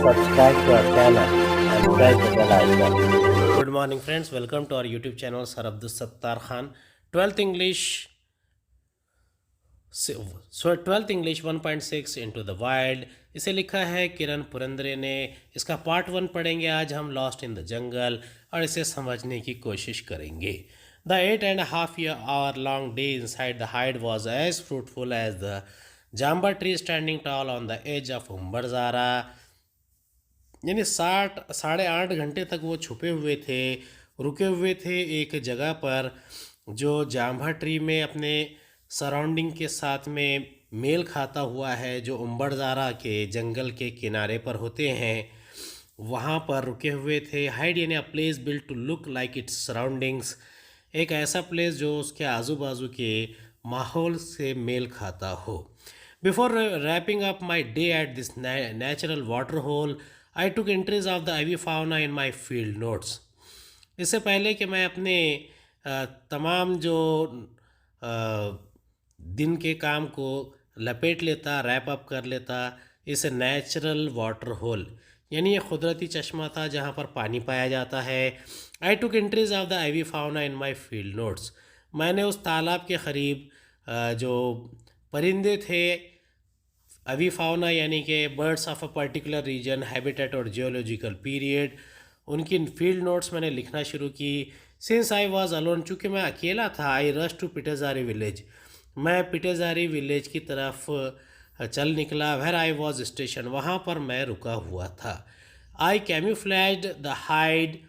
subscribe to our channel and press the bell icon. Good morning friends, welcome to our YouTube channel Sir Abdul Sattar Khan. 12th English 1.6 into the wild. इसे लिखा है किरण पुरंदरे ने। इसका part 1 पढ़ेंगे आज हम, lost in the jungle, और इसे समझने की कोशिश करेंगे। The 8.5 hour long day inside the hide was as fruitful as the jamba tree standing tall on the edge of उम्बरजारा। यानी 8.5 घंटे तक वो छुपे हुए थे, रुके हुए थे एक जगह पर जो जाम्बा ट्री में अपने सराउंडिंग के साथ में मेल खाता हुआ है, जो उम्बरजारा के जंगल के किनारे पर होते हैं, वहाँ पर रुके हुए थे। हाइड यानी a place built to look like its surroundings, एक ऐसा प्लेस जो उसके आजू बाजू के माहौल से मेल खाता हो। Before wrapping up my day at this natural water hole I took entries of the avifauna in my field notes. इससे पहले कि मैं अपने तमाम जो दिन के काम को लपेट लेता, रैप अप कर लेता, इस नेचुरल वाटर होल यानी ये कुदरती चश्मा था जहाँ पर पानी पाया जाता है। I took entries of the avifauna in my field notes, मैंने उस तालाब के करीब जो परिंदे थे, अवी फाउना यानी कि birds of a particular region, habitat और जियोलॉजिकल पीरियड, उनकी फील्ड नोट्स मैंने लिखना शुरू की। सिंस आई वॉज अलोन, चूँकि मैं अकेला था, आई रश टू पिटेजारी विलेज, मैं पिटेजारी विलेज की तरफ चल निकला। वेर आई वॉज स्टेशन, वहाँ पर मैं रुका हुआ था। I camouflaged the hide,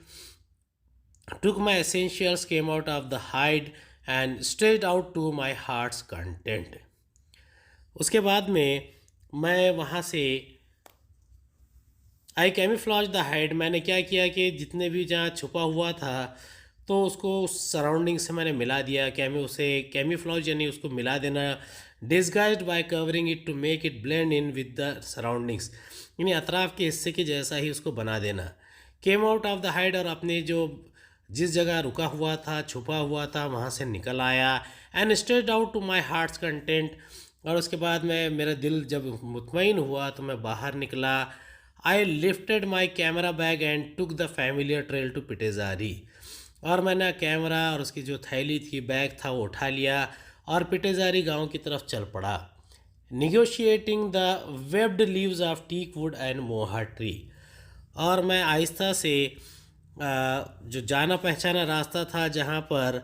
took my essentials, came out of the hide and stretched out to my heart's content. उसके बाद में मैं वहाँ से आई कैम्यूफ्लॉज द हाइड, मैंने क्या किया कि जितने भी जहाँ छुपा हुआ था तो उसको उस सराउंडिंग से मैंने मिला दिया। कैम्यूफ्लॉज यानी उसको मिला देना। Disguised by covering it to make it blend in with the surroundings, यानी अतराफ़ के हिस्से के जैसा ही उसको बना देना। केम आउट ऑफ द हाइड, और अपने जो जिस जगह रुका हुआ था, छुपा हुआ था, वहाँ से निकल आया। And stretched out to my heart's content, और उसके बाद में मेरा दिल जब मुतमईन हुआ तो मैं बाहर निकला। I lifted my camera bag and took the familiar trail to Pitezari, और मैंने कैमरा और उसकी जो थैली थी, बैग था, वो उठा लिया और पिटेजारी गांव की तरफ चल पड़ा। Negotiating the webbed leaves of teak wood and mahua tree, और मैं आहिस्ता से जो जाना पहचाना रास्ता था जहाँ पर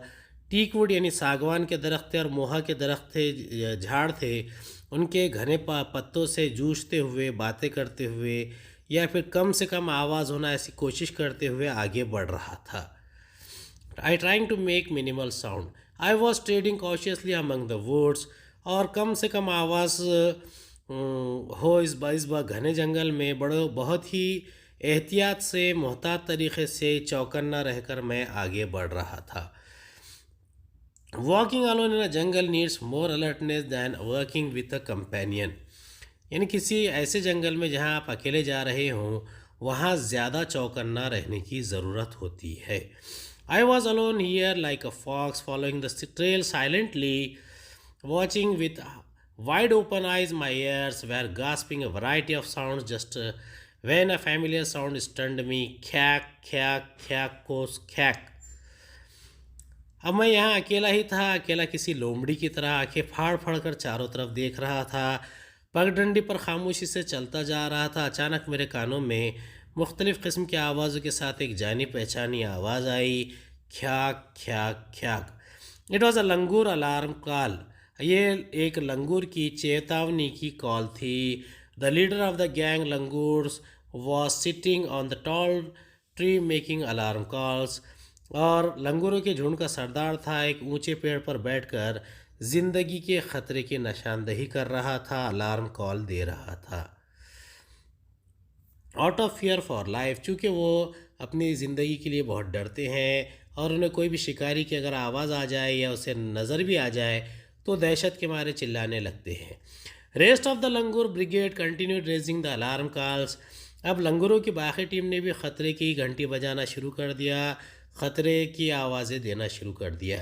टीकवुड यानी सागवान के दरख्त थे और मोहा के दरख्त थे, झाड़ थे, उनके घने पत्तों से जूझते हुए, बातें करते हुए, या फिर कम से कम आवाज़ होना ऐसी कोशिश करते हुए आगे बढ़ रहा था। I trying to make minimal sound, I was treading cautiously among the woods, और कम से कम आवाज़ हो इस घने जंगल में बहुत ही एहतियात से, मोहतात तरीक़े से, चौकन्ना रहकर मैं आगे बढ़ रहा था। Walking alone in a jungle needs more alertness than working with a companion, यानी किसी ऐसे जंगल में जहाँ आप अकेले जा रहे हों, वहाँ ज़्यादा चौकन्ना रहने की ज़रूरत होती है। I was alone here like a fox following the trail silently, watching with wide open eyes, my ears were gasping a variety of sound just when a familiar sound stunned me, ख्याक ख्याक ख्याक कोस ख्याक। अब मैं यहाँ अकेला ही था, अकेला किसी लोमड़ी की तरह आंखें फाड़ फाड़ कर चारों तरफ देख रहा था, पगडंडी पर खामोशी से चलता जा रहा था। अचानक मेरे कानों में मुख्तलिफ़ किस्म की आवाज़ों के साथ एक जानी पहचानी आवाज़ आई, ख्याक ख्याक ख्याक। It was a langur alarm call, ये एक लंगूर की चेतावनी की कॉल थी। The leader of the gang langurs was sitting on the tall tree making alarm calls, और लंगूरों के झुंड का सरदार था, एक ऊंचे पेड़ पर बैठकर जिंदगी के ख़तरे की निशानदही कर रहा था, अलार्म कॉल दे रहा था। Out of fear for life, चूँकि वो अपनी ज़िंदगी के लिए बहुत डरते हैं और उन्हें कोई भी शिकारी की अगर आवाज़ आ जाए या उसे नज़र भी आ जाए तो दहशत के मारे चिल्लाने लगते हैं। Rest of the langur brigade continued raising the alarm calls, अब लंगूरों की बाकी टीम ने भी ख़तरे की घंटी बजाना शुरू कर दिया, ख़तरे की आवाज़ें देना शुरू कर दिया।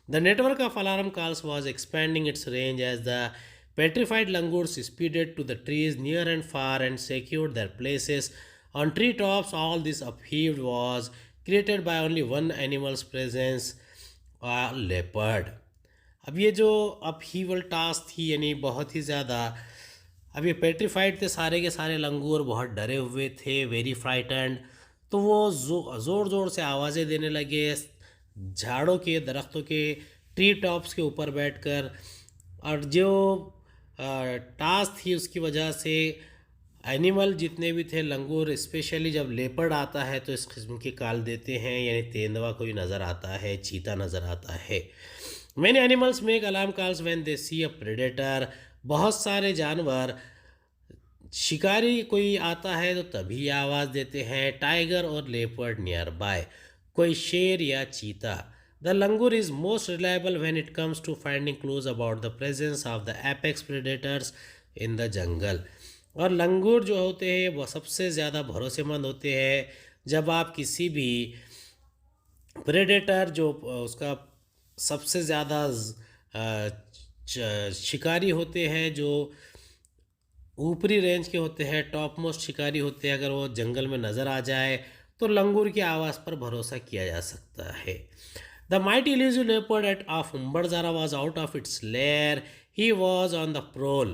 The network of alarm calls was expanding its range as the Petrified langurs speeded to the trees near and far and secured their places on treetops. All this upheaved was created by only one animal's presence, a leopard. अब ये जो upheaval task थी यानी बहुत ही ज़्यादा, अब ये petrified थे सारे के सारे लंगूर, बहुत डरे हुए थे, वेरी फ्राइटेंड। तो वो ज़ोर ज़ोर से आवाज़ें देने लगे झाड़ों के, दरख्तों के, ट्री टॉप्स के ऊपर बैठकर। और जो टास्क थी उसकी वजह से एनिमल जितने भी थे लंगूर, स्पेशली जब लेपर्ड आता है तो इस किस्म की कॉल देते हैं, यानी तेंदुआ कोई नज़र आता है, चीता नज़र आता है। Many animals make alarm calls when they see a predator. बहुत सारे जानवर, शिकारी कोई आता है तो तभी आवाज़ देते हैं, टाइगर और लेपर्ड नियर बाय, कोई शेर या चीता। The langur is most reliable when it comes to finding clues about the presence of the apex predators in the jungle. और लंगूर जो होते हैं वो सबसे ज़्यादा भरोसेमंद होते हैं जब आप किसी भी प्रेडेटर जो उसका सबसे ज़्यादा शिकारी होते हैं, जो ऊपरी रेंज के होते हैं, टॉप मोस्ट शिकारी होते हैं, अगर वो जंगल में नज़र आ जाए तो लंगूर की आवाज़ पर भरोसा किया जा सकता है। The mighty elusive leopard at of Umbadzara was out of its lair. He was on the prowl.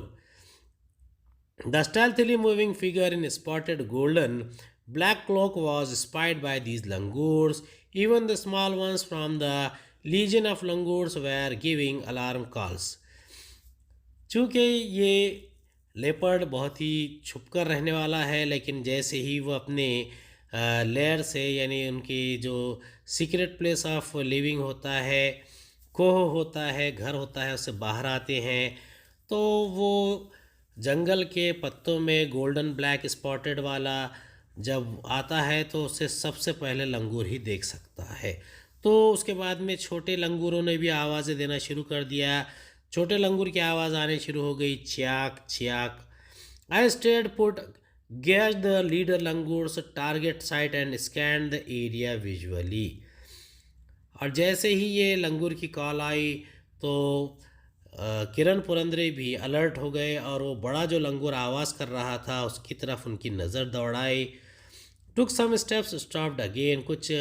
The stealthily moving figure in spotted golden black cloak was spied by these langurs. Even the small ones from the legion of langurs were giving alarm calls. चूँकि ये leopard बहुत ही छुपकर रहने वाला है, लेकिन जैसे ही वो अपने लेयर से, यानी उनकी जो सीक्रेट प्लेस ऑफ लिविंग होता है, कोह होता है, घर होता है, उससे बाहर आते हैं, तो वो जंगल के पत्तों में गोल्डन ब्लैक स्पॉटेड वाला जब आता है तो उसे सबसे पहले लंगूर ही देख सकता है। तो उसके बाद में छोटे लंगूरों ने भी आवाज़ें देना शुरू कर दिया। छोटे लंगूर की आवाज़ आनी शुरू हो गई, चियाक चियाक। I stayed put gaze the leader langur's target sight and scan the area visually. और जैसे ही ये लंगूर की कॉल आई तो किरण पुरंदरे भी अलर्ट हो गए और वो बड़ा जो लंगूर आवाज़ कर रहा था उसकी तरफ उनकी नज़र दौड़ाई। टुक सम स्टेप्स, स्टॉप्ड अगेन। कुछ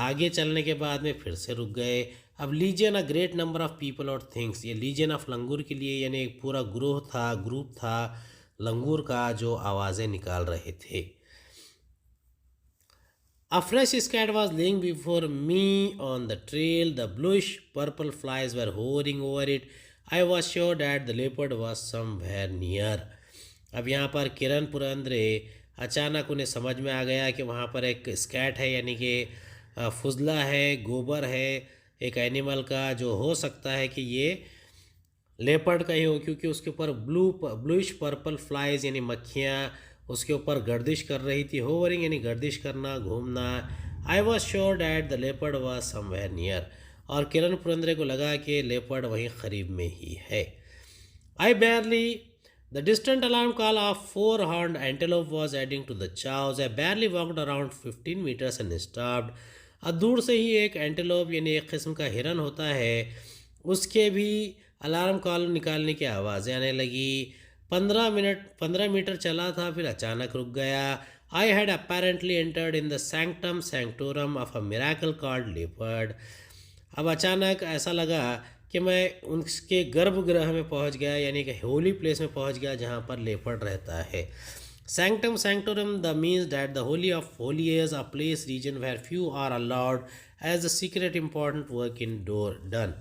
आगे चलने के बाद में फिर से रुक गए। अब lesion a great number of people और थिंग्स, ये लीजियन ऑफ लंगूर के लिए यानी एक पूरा ग्रुप था लंगूर का जो आवाज़ें निकाल रहे थे। A fresh scat was laying before me on the trail. The bluish purple flies were hovering over it. I was sure that the leopard was somewhere near. अब यहाँ पर किरण पुरंदरे अचानक उन्हें समझ में आ गया कि वहाँ पर एक स्कैट है, यानी कि फुजला है, गोबर है एक एनिमल का, जो हो सकता है कि ये लेपर्ड का ही हो, क्योंकि उसके ऊपर ब्लूइश पर्पल फ्लाइज यानी मक्खियाँ उसके ऊपर गर्दिश कर रही थी। होवरिंग यानी गर्दिश करना, घूमना। I was sure that the leopard was somewhere near. और किरण पुरंदरे को लगा कि लेपर्ड वहीं करीब में ही है। I barely the distant alarm call of 4 horned antelope was adding to the chaos. I barely walked around 15 metres and stopped. अब दूर से ही एक एंटेलोप यानी एक किस्म का हिरन होता है, उसके भी अलार्म कॉल निकालने की आवाज़ें आने लगी। 15 मीटर चला था, फिर अचानक रुक गया। I had apparently entered in the sanctum sanctorum of a miracle called leopard. अब अचानक ऐसा लगा कि मैं उनके गर्भगृह में पहुंच गया, यानी कि होली प्लेस में पहुंच गया जहां पर लेपर्ड रहता है। Sanctum sanctorum the means that the holy of holies, a place region where few are allowed as the secret important work in door done.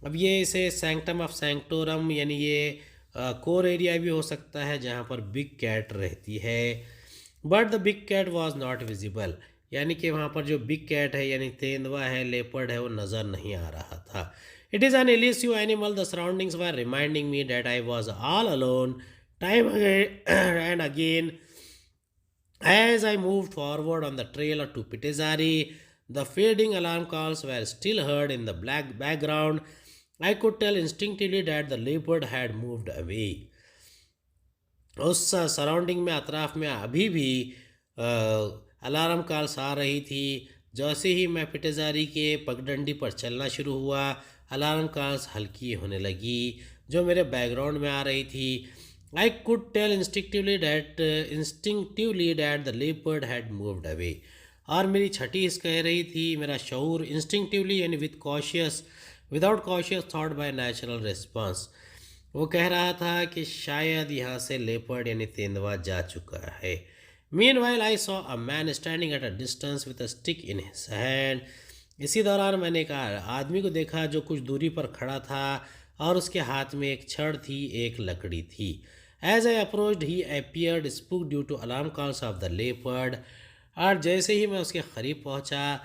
अब ये इसे सैंक्टम ऑफ सैंक्टोरम यानी ये कोर एरिया भी हो सकता है जहाँ पर बिग कैट रहती है। But the big cat was not visible, यानी कि वहाँ पर जो बिग कैट है यानी तेंदुआ है, लेपर्ड है, वो नज़र नहीं आ रहा था। It is an elusive animal. The surroundings were reminding me that I was all alone time and again as I move forward on the trail to Pitezari. The fading alarm calls were still heard in the black background. I could tell instinctively that the leopard had moved away. उस surrounding में, अतराफ में अभी भी alarm calls आ रही थी। जैसे ही मैं पिटेजारी के पगडंडी पर चलना शुरू हुआ, अलार्म कॉल्स हल्की होने लगी। जो मेरे बैकग्राउंड में आ रही थी। I could tell instinctively that the leopard had moved away. और मेरी छठी हिस्स कह रही थी, मेरा शऊर इंस्टिंक्टिवली यानी without cautious thought by natural response, वो कह रहा था कि शायद यहाँ से लेपर्ड यानी तेंदुआ जा चुका है। Meanwhile I saw a man standing at a distance with a stick in his hand. इसी दौरान मैंने एक आदमी को देखा जो कुछ दूरी पर खड़ा था और उसके हाथ में एक छड़ थी, एक लकड़ी थी। As I approached he appeared spook due to alarm calls of the leopard. और जैसे ही मैं उसके करीब पहुंचा,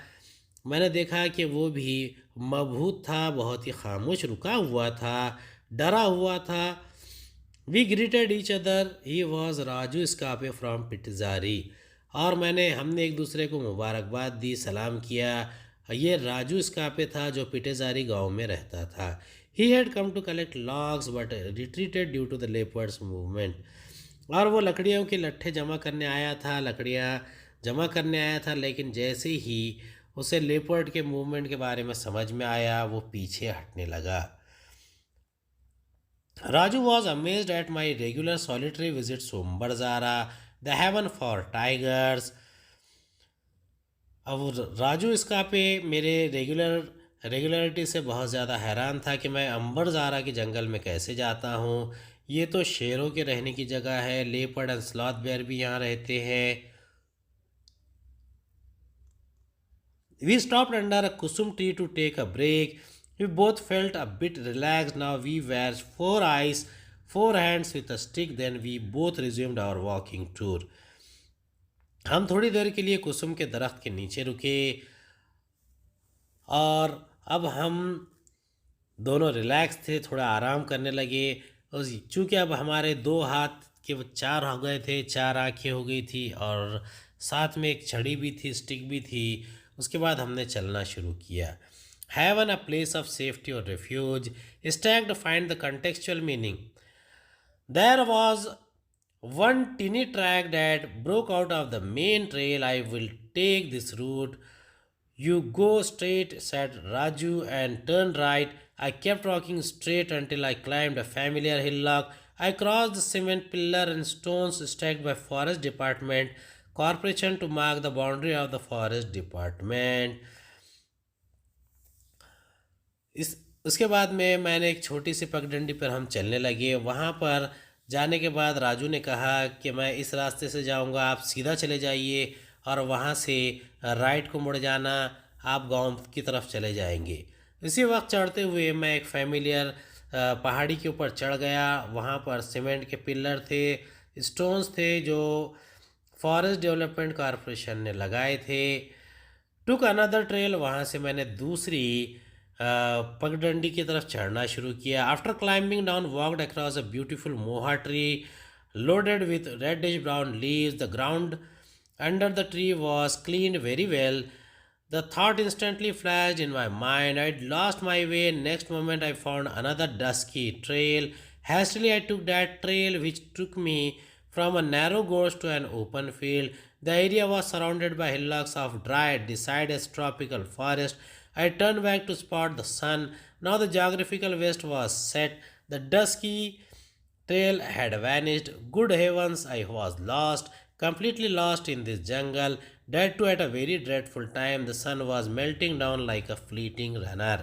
मैंने देखा कि वो भी मबहूत था, बहुत ही खामोश रुका हुआ था, डरा हुआ था। We greeted each other, he was Raju escape from Pitezari. और हमने एक दूसरे को मुबारकबाद दी, सलाम किया। ये राजू स्कापे था जो पिटेजारी गांव में रहता था। He had come to collect logs but retreated due to the leopard's movement. और वो लकड़ियों के लट्ठे जमा करने आया था, लकड़ियाँ जमा करने आया था, लेकिन जैसे ही उसे लेपर्ड के मूवमेंट के बारे में समझ में आया, वो पीछे हटने लगा। Raju was amazed at my regular solitary visits to Umbarzara, the heaven for tigers. अब राजू इसका पे मेरे रेगुलरिटी से बहुत ज़्यादा हैरान था कि मैं अंबरजारा के जंगल में कैसे जाता हूँ। ये तो शेरों के रहने की जगह है, लेपर्ड एंड स्लॉथ बेयर भी यहाँ रहते हैं। We stopped under a kusum tree to take a break. We both felt a bit relaxed. Now we were four eyes, four hands with a stick. Then we both resumed our walking tour. हम थोड़ी देर के लिए कुसुम के दरख्त के नीचे रुके और अब हम दोनों रिलैक्स थे, थोड़ा आराम करने लगे। और चूँकि अब हमारे दो हाथ के वो चार हो गए थे, चार आँखें हो गई थी और साथ में एक छड़ी भी थी, स्टिक भी थी। उसके बाद हमने चलना शुरू किया। Heaven, a place of safety or refuge, stack to find the contextual meaning. There was one teeny track that broke out of the main trail. I will take this route. You go straight, said Raju, and turn right. I kept walking straight until I climbed a familiar hillock. I crossed the cement pillar and stones stacked by Forest Department Corporation to mark the boundary of the Forest Department. इस उसके बाद में मैंने एक छोटी सी पगडंडी पर हम चलने लगे। वहाँ पर जाने के बाद राजू ने कहा कि मैं इस रास्ते से जाऊँगा, आप सीधा चले जाइए और वहाँ से राइट को मुड़ जाना, आप गांव की तरफ चले जाएंगे। इसी वक्त चढ़ते हुए मैं एक फैमिलियर पहाड़ी के ऊपर चढ़ गया। वहाँ पर सीमेंट के पिलर थे, स्टोन्स थे जो फॉरेस्ट डेवलपमेंट कॉरपोरेशन ने लगाए थे। टुक अनदर ट्रेल, वहाँ से मैंने दूसरी पगडंडी की तरफ चढ़ना शुरू किया। After climbing down walked across a beautiful mahua tree loaded with reddish brown leaves. The ground under the tree was cleaned very well. The thought instantly flashed in my mind. I'd lost my way. Next moment, I found another dusky trail. Hastily, I took that trail, which took me from a narrow gorge to an open field. The area was surrounded by hillocks of dry, deciduous tropical forest. I turned back to spot the sun. Now the geographical west was set. The dusky trail had vanished. Good heavens, I was lost, completely lost in this jungle. That too at a very dreadful time. The sun was melting down like a fleeting runner.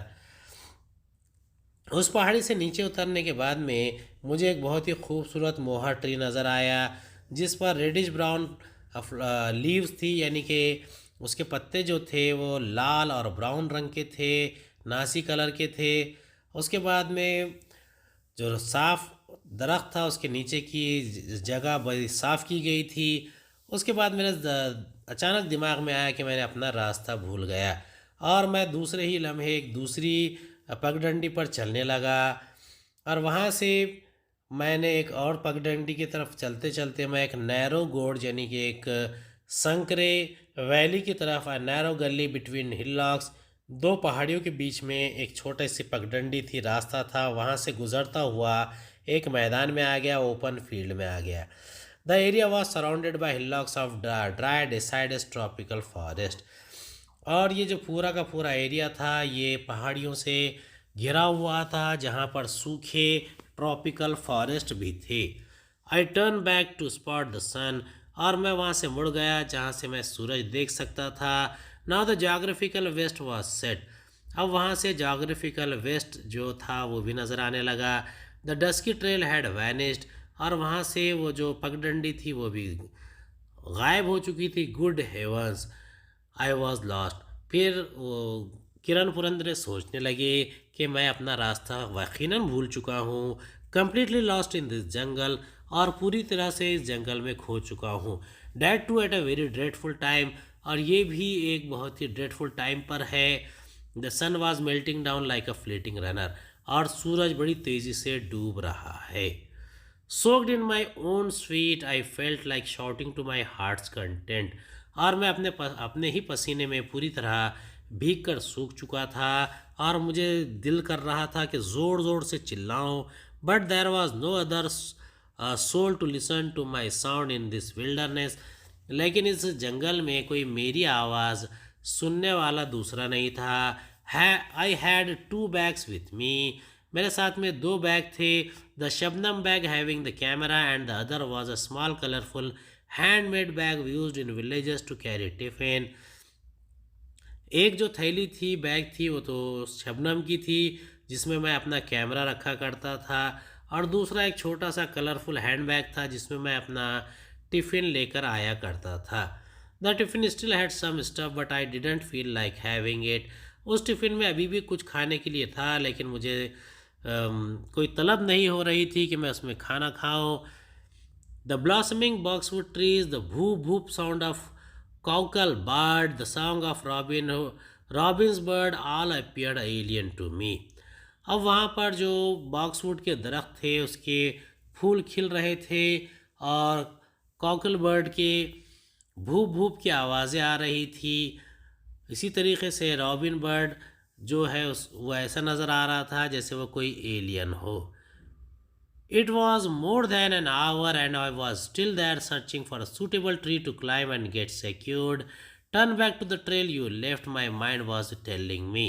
उस पहाड़ी से नीचे उतरने के बाद में मुझे एक बहुत ही खूबसूरत मोहा ट्री नज़र आया जिस पर रेडिश ब्राउन लीव्स थी, यानी कि उसके पत्ते जो थे वो लाल और ब्राउन रंग के थे, नासी कलर के थे। उसके बाद में जो साफ़ दरख्त था उसके नीचे की जगह बड़ी साफ़ की गई थी। उसके बाद मेरे अचानक दिमाग में आया कि मैंने अपना रास्ता भूल गया और मैं दूसरे ही लम्हे एक दूसरी पगडंडी पर चलने लगा। और वहाँ से मैंने एक और पगडंडी की तरफ चलते चलते मैं एक नैरो गोर्ज यानी कि एक संकरे वैली की तरफ, नैरो गली बिटवीन हिलॉक्स, दो पहाड़ियों के बीच में एक छोटी सी पगडंडी थी, रास्ता था, वहाँ से गुज़रता हुआ एक मैदान में आ गया, ओपन फील्ड में आ गया। The area was surrounded by hillocks of dry deciduous tropical forest. और ये जो पूरा का पूरा एरिया था ये पहाड़ियों से घिरा हुआ था जहाँ पर सूखे ट्रॉपिकल फॉरेस्ट भी थे। I turn back to spot the sun, और मैं वहाँ से मुड़ गया जहाँ से मैं सूरज देख सकता था। Now the geographical west was set, अब वहाँ से जोग्राफिकल वेस्ट जो था वो भी नज़र आने लगा। The dusky trail had vanished, और वहाँ से वो जो पगडंडी थी वो भी गायब हो चुकी थी। Good heavens, I was lost. फिर वो किरण पुरंदरे सोचने लगे कि मैं अपना रास्ता यकीनन भूल चुका हूँ। कम्प्लीटली लॉस्ट इन दिस जंगल, और पूरी तरह से इस जंगल में खो चुका हूँ। That too at a very dreadful time, और ये भी एक बहुत ही ड्रेडफुल टाइम पर है। The sun was melting down like a fleeting runner, और सूरज बड़ी तेज़ी से डूब रहा है। Soaked in my own sweat, I felt like shouting to my heart's content, और मैं अपने ही पसीने में पूरी तरह भीग कर सूख चुका था, और मुझे दिल कर रहा था कि ज़ोर ज़ोर से चिल्लाऊं। But there was no other soul to listen to my sound in this wilderness, लेकिन इस जंगल में कोई मेरी आवाज़ सुनने वाला दूसरा नहीं था। I had 2 bags with me, मेरे साथ में 2 बैग थे। द शबनम bag having the camera, and the other was a small colourful handmade bag used in villages to carry tiffin. एक जो थैली थी, बैग थी, वो तो शबनम की थी जिसमें मैं अपना कैमरा रखा करता था, और दूसरा एक छोटा सा कलरफुल हैंड बैग था जिसमें मैं अपना टिफ़िन लेकर आया करता था। The tiffin still had some stuff but I didn't feel like having it, उस टिफ़िन में अभी भी कुछ खाने के लिए था, लेकिन मुझे कोई तलब नहीं हो रही थी कि मैं उसमें खाना खाऊं। The blossoming boxwood trees, the whoop whoop sound of cockle bird, the song of Robin's bird, all appeared alien to me. अब वहाँ पर जो बॉक्सवुड के दरख्त थे उसके फूल खिल रहे थे, और कॉकल बर्ड के भूप भूप की आवाज़ें आ रही थी। इसी तरीके से रॉबिन बर्ड जो है वो ऐसा नज़र आ रहा था जैसे वो कोई एलियन हो। It was more than an hour and I was still there searching for a suitable tree to climb and get secured. Turn back to the trail you left, my mind was telling me.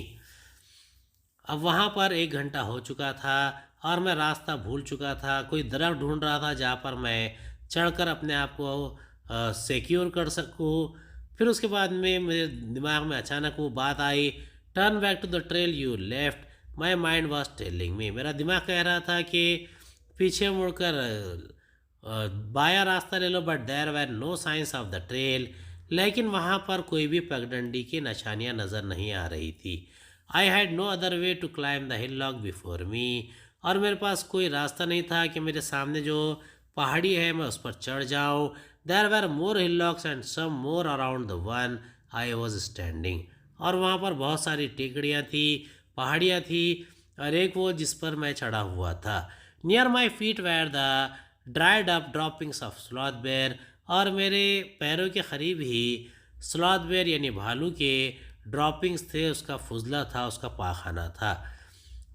अब वहाँ पर 1 घंटा हो चुका था और मैं रास्ता भूल चुका था। कोई दरख्त ढूंढ रहा था जहाँ पर मैं चढ़कर अपने आप को सिक्योर कर सकूँ। फिर उसके बाद में मेरे दिमाग में अचानक वो बात आई, turn back to the trail you left, my mind was telling me. मेरा दिमाग कह रहा था कि पीछे मुड़कर बाया रास्ता ले लो, but there were no signs of the trail, लेकिन वहाँ पर कोई भी पगडंडी की निशानियाँ नज़र नहीं आ रही थी। I had no other way to climb the hillock before me, और मेरे पास कोई रास्ता नहीं था कि मेरे सामने जो पहाड़ी है मैं उस पर चढ़ जाऊँ। There were more hillocks and some more around the one I was standing, और वहाँ पर बहुत सारी टेकड़ियाँ थी, पहाड़ियाँ थी, और एक वो जिस पर मैं चढ़ा हुआ था। Near my feet were the dried up droppings of sloth bear, और मेरे पैरों के करीब ही स्लॉथ बेयर यानी भालू के ड्रॉपिंग्स थे, उसका फुजला था, उसका पाखाना था।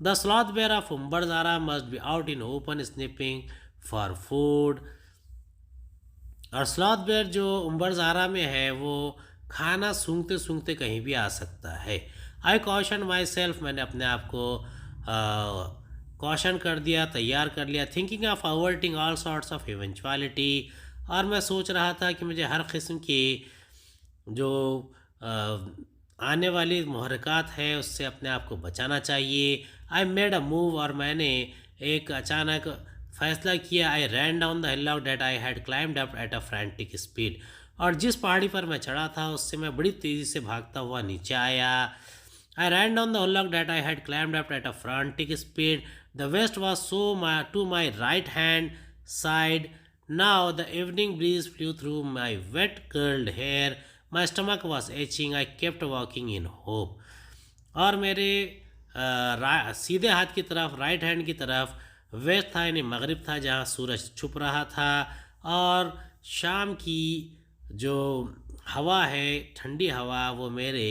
The sloth bear of Umbarzara must be out in open sniffing for food, और स्लॉथ बेयर जो उम्बरजारा में है वो खाना सूंघते सूंघते कहीं भी आ सकता है। आई कॉशन माई सेल्फ, मैंने अपने आप को कॉशन कर दिया, तैयार कर लिया। Thinking of averting all sorts of eventuality, और मैं सोच रहा था कि मुझे हर किस्म की जो आने वाली मुहरक़ात है उससे अपने आप को बचाना चाहिए। आई मेड अ मूव, और मैंने एक अचानक फैसला किया। I ran down the hill that I had climbed up at a frantic speed, और जिस पहाड़ी पर मैं चढ़ा था उससे मैं बड़ी तेज़ी से भागता हुआ नीचे आया। I ran down the hillock that I had climbed up at a frantic speed. The west was to my right hand side. Now the evening breeze flew through my wet curled hair. My stomach was itching. I kept walking in hope. और मेरे सीधे हाथ की तरफ, right hand की तरफ waste था यानी मगरिब था, जहाँ सूरज छुप रहा था, और शाम की जो हवा है, ठंडी हवा, वो मेरे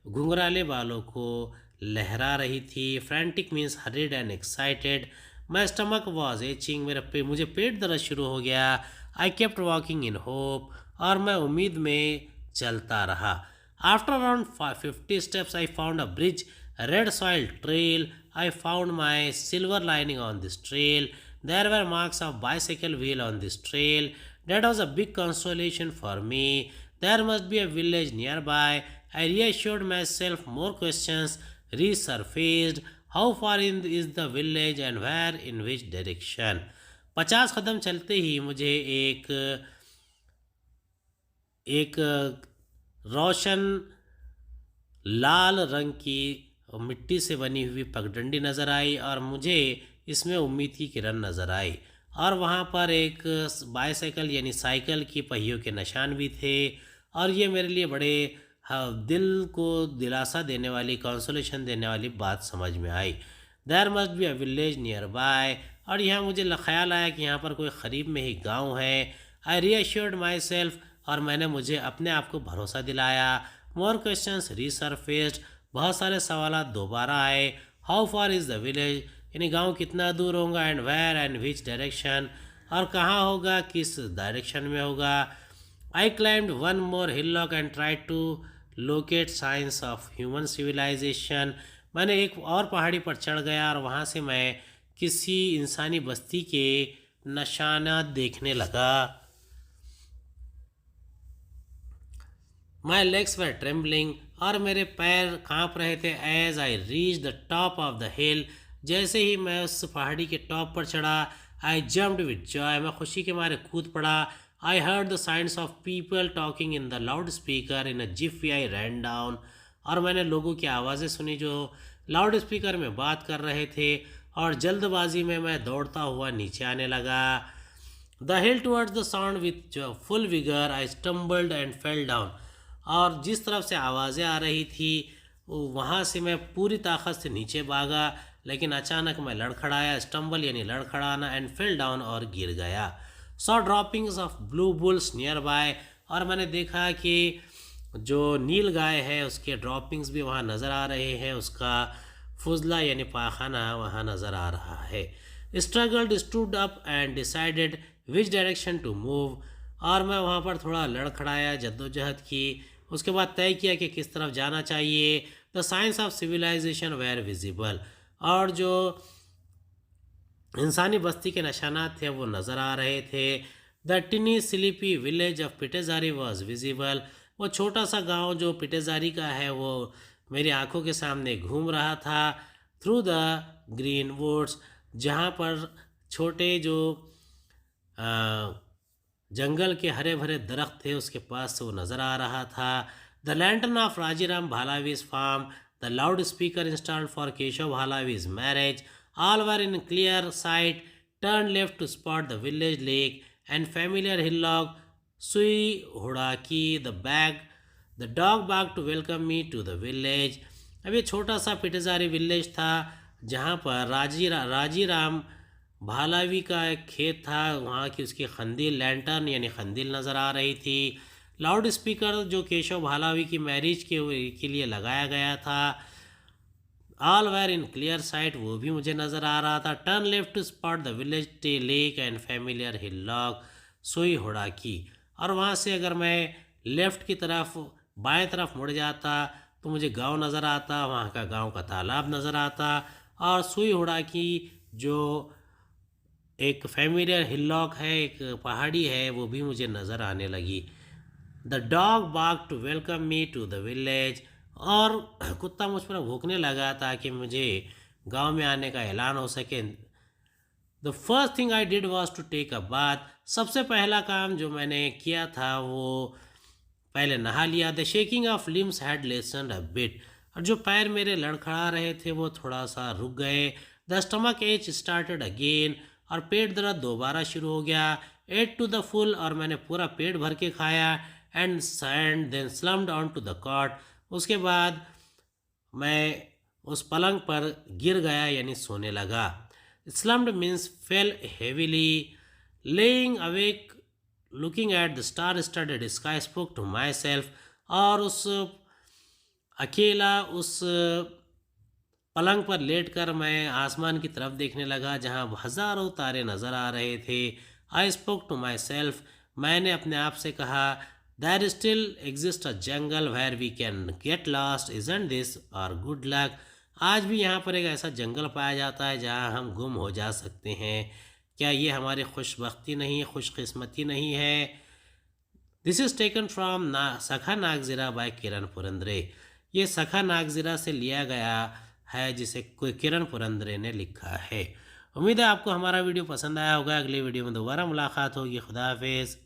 घुंघराले बालों को लहरा रही थी। Frantic means hurried and excited. My stomach was etching, मुझे पेट दर्द शुरू हो गया। I kept walking in hope, और मैं उम्मीद में चलता रहा। After around 50 steps I found a bridge A red soil trail. I found my silver lining on this trail. There were marks of bicycle wheel on this trail. That was a big consolation for me. There must be a village nearby. I reassured myself. More questions resurfaced. How far in is the village and where in which direction? 50 कदम चलते ही मुझे एक एक रोशन लाल रंग की मिट्टी से बनी हुई पगडंडी नज़र आई और मुझे इसमें उम्मीद की किरण नज़र आई। और वहाँ पर एक बाईसाइकिल यानी साइकिल की पहियों के निशान भी थे। और ये मेरे लिए बड़े दिल को दिलासा देने वाली, कंसोलेशन देने वाली बात समझ में आई। There must be a village nearby. और यहाँ मुझे ख्याल आया कि यहाँ पर कोई करीब में ही गांव है। I reassured myself. और मैंने मुझे अपने आप को भरोसा दिलाया। More questions resurfaced. बहुत सारे सवाल दोबारा आए। How far is the village, यानी गांव कितना दूर होगा, and where and which direction, और कहाँ होगा, किस डायरेक्शन में होगा। I climbed one more hillock and tried to locate signs of human civilisation. मैंने एक और पहाड़ी पर चढ़ गया और वहाँ से मैं किसी इंसानी बस्ती के निशानात देखने लगा। माई लेग्स वर ट्रेम्बलिंग, और मेरे पैर कांप रहे थे। As I reach the top of the hill, जैसे ही मैं उस पहाड़ी के टॉप पर चढ़ा, आई जम्प्ड विद जॉय, मैं खुशी के मारे कूद पड़ा। I heard the sounds of people talking in the loud speaker in a Zifi. I ran down, और मैंने लोगों की आवाज़ें सुनी जो लाउड स्पीकर में बात कर रहे थे, और जल्दबाजी में मैं दौड़ता हुआ नीचे आने लगा। The hill towards the sound with full vigour I stumbled and fell down, और जिस तरफ से आवाज़ें आ रही थी वहाँ से मैं पूरी ताकत से नीचे भागा, लेकिन अचानक मैं लड़खड़ाया, स्टम्बल यानी लड़खड़ाना, एंड फेल डाउन, और गिर गया। Saw droppings of blue bulls near by, और मैंने देखा कि जो नील गाय है उसके ड्रॉपिंग्स भी वहाँ नज़र आ रहे हैं, उसका फुजला यानी पाखाना वहाँ नज़र आ रहा है। Struggled, stood up and decided which direction to move, और मैं वहाँ पर थोड़ा लड़खड़ाया, जद्दोजहद की, उसके बाद तय किया कि किस तरफ जाना चाहिए। The signs of civilisation were visible, और जो इंसानी बस्ती के निशानात थे वो नज़र आ रहे थे। The tiny sleepy village of Pitezari was visible, वो छोटा सा गांव जो पिटेजारी का है वो मेरी आंखों के सामने घूम रहा था। थ्रू द ग्रीन वुड्स, जहाँ पर छोटे जो जंगल के हरे भरे दरख्त थे उसके पास से वो नज़र आ रहा था। The lantern of Rajiram Bhalavi's farm, the loudspeaker installed for Keshav Bhalavi's marriage, all were in clear sight. Turn left to spot the village lake and familiar hillock Sui Hudaki. The dog bark to welcome me to the village. अब ये छोटा सा पिटेजारी village था जहाँ पर राजीराम भालावी का एक खेत था, वहाँ की उसकी खंदील, लैंटर्न यानी खंदील नज़र आ रही थी। लाउड स्पीकर जो केशव भालावी की मैरिज के लिए लगाया गया था, all were in clear sight, वो भी मुझे नज़र आ रहा था। Turn left to spot the village the lake and familiar hillock Soi Hudaki, और वहाँ से अगर मैं लेफ़्ट की तरफ बाएं तरफ मुड़ जाता तो मुझे गांव नज़र आता, वहाँ का गांव का तालाब नज़र आता, और सुई हुड़ाकी जो एक फैमिलियर हिलॉक है, एक पहाड़ी है, वो भी मुझे नज़र आने लगी। The dog bark to welcome me to the village, और कुत्ता मुझ पर भौंकने लगा ताकि मुझे गांव में आने का ऐलान हो सके। The first thing I did was to take a bath, सबसे पहला काम जो मैंने किया था वो पहले नहा लिया। The shaking of limbs had lessened a bit, और जो पैर मेरे लड़खड़ा रहे थे वो थोड़ा सा रुक गए। The stomach H started again, और पेट दर्द दोबारा शुरू हो गया। एट टू द फुल, और मैंने पूरा पेट भर के खाया। And then slumped onto the cot, उसके बाद मैं उस पलंग पर गिर गया यानी सोने लगा। Slumped means fell heavily. Lying awake looking at the star studded sky spoke to myself, और उस अकेला उस पलंग पर लेटकर मैं आसमान की तरफ देखने लगा जहाँ हज़ारों तारे नज़र आ रहे थे। I spoke to myself, मैंने अपने आप से कहा, there still exist a jungle where we can get lost, isn't this our good luck. आज भी यहाँ पर एक ऐसा जंगल पाया जाता है जहाँ हम गुम हो जा सकते हैं। क्या ये हमारी खुशबख्ती नहीं है, खुशकिस्मती नहीं है? दिस इज़ टेकन फ्रॉम ना सखा नागज़िरा बाय किरण पुरंदरे। ये सखा नागज़िरा से लिया गया है जिसे कोई किरण पुरंदरे ने लिखा है। उम्मीद है आपको हमारा वीडियो पसंद आया होगा। अगली वीडियो में दोबारा मुलाकात होगी। खुदा हाफिज़।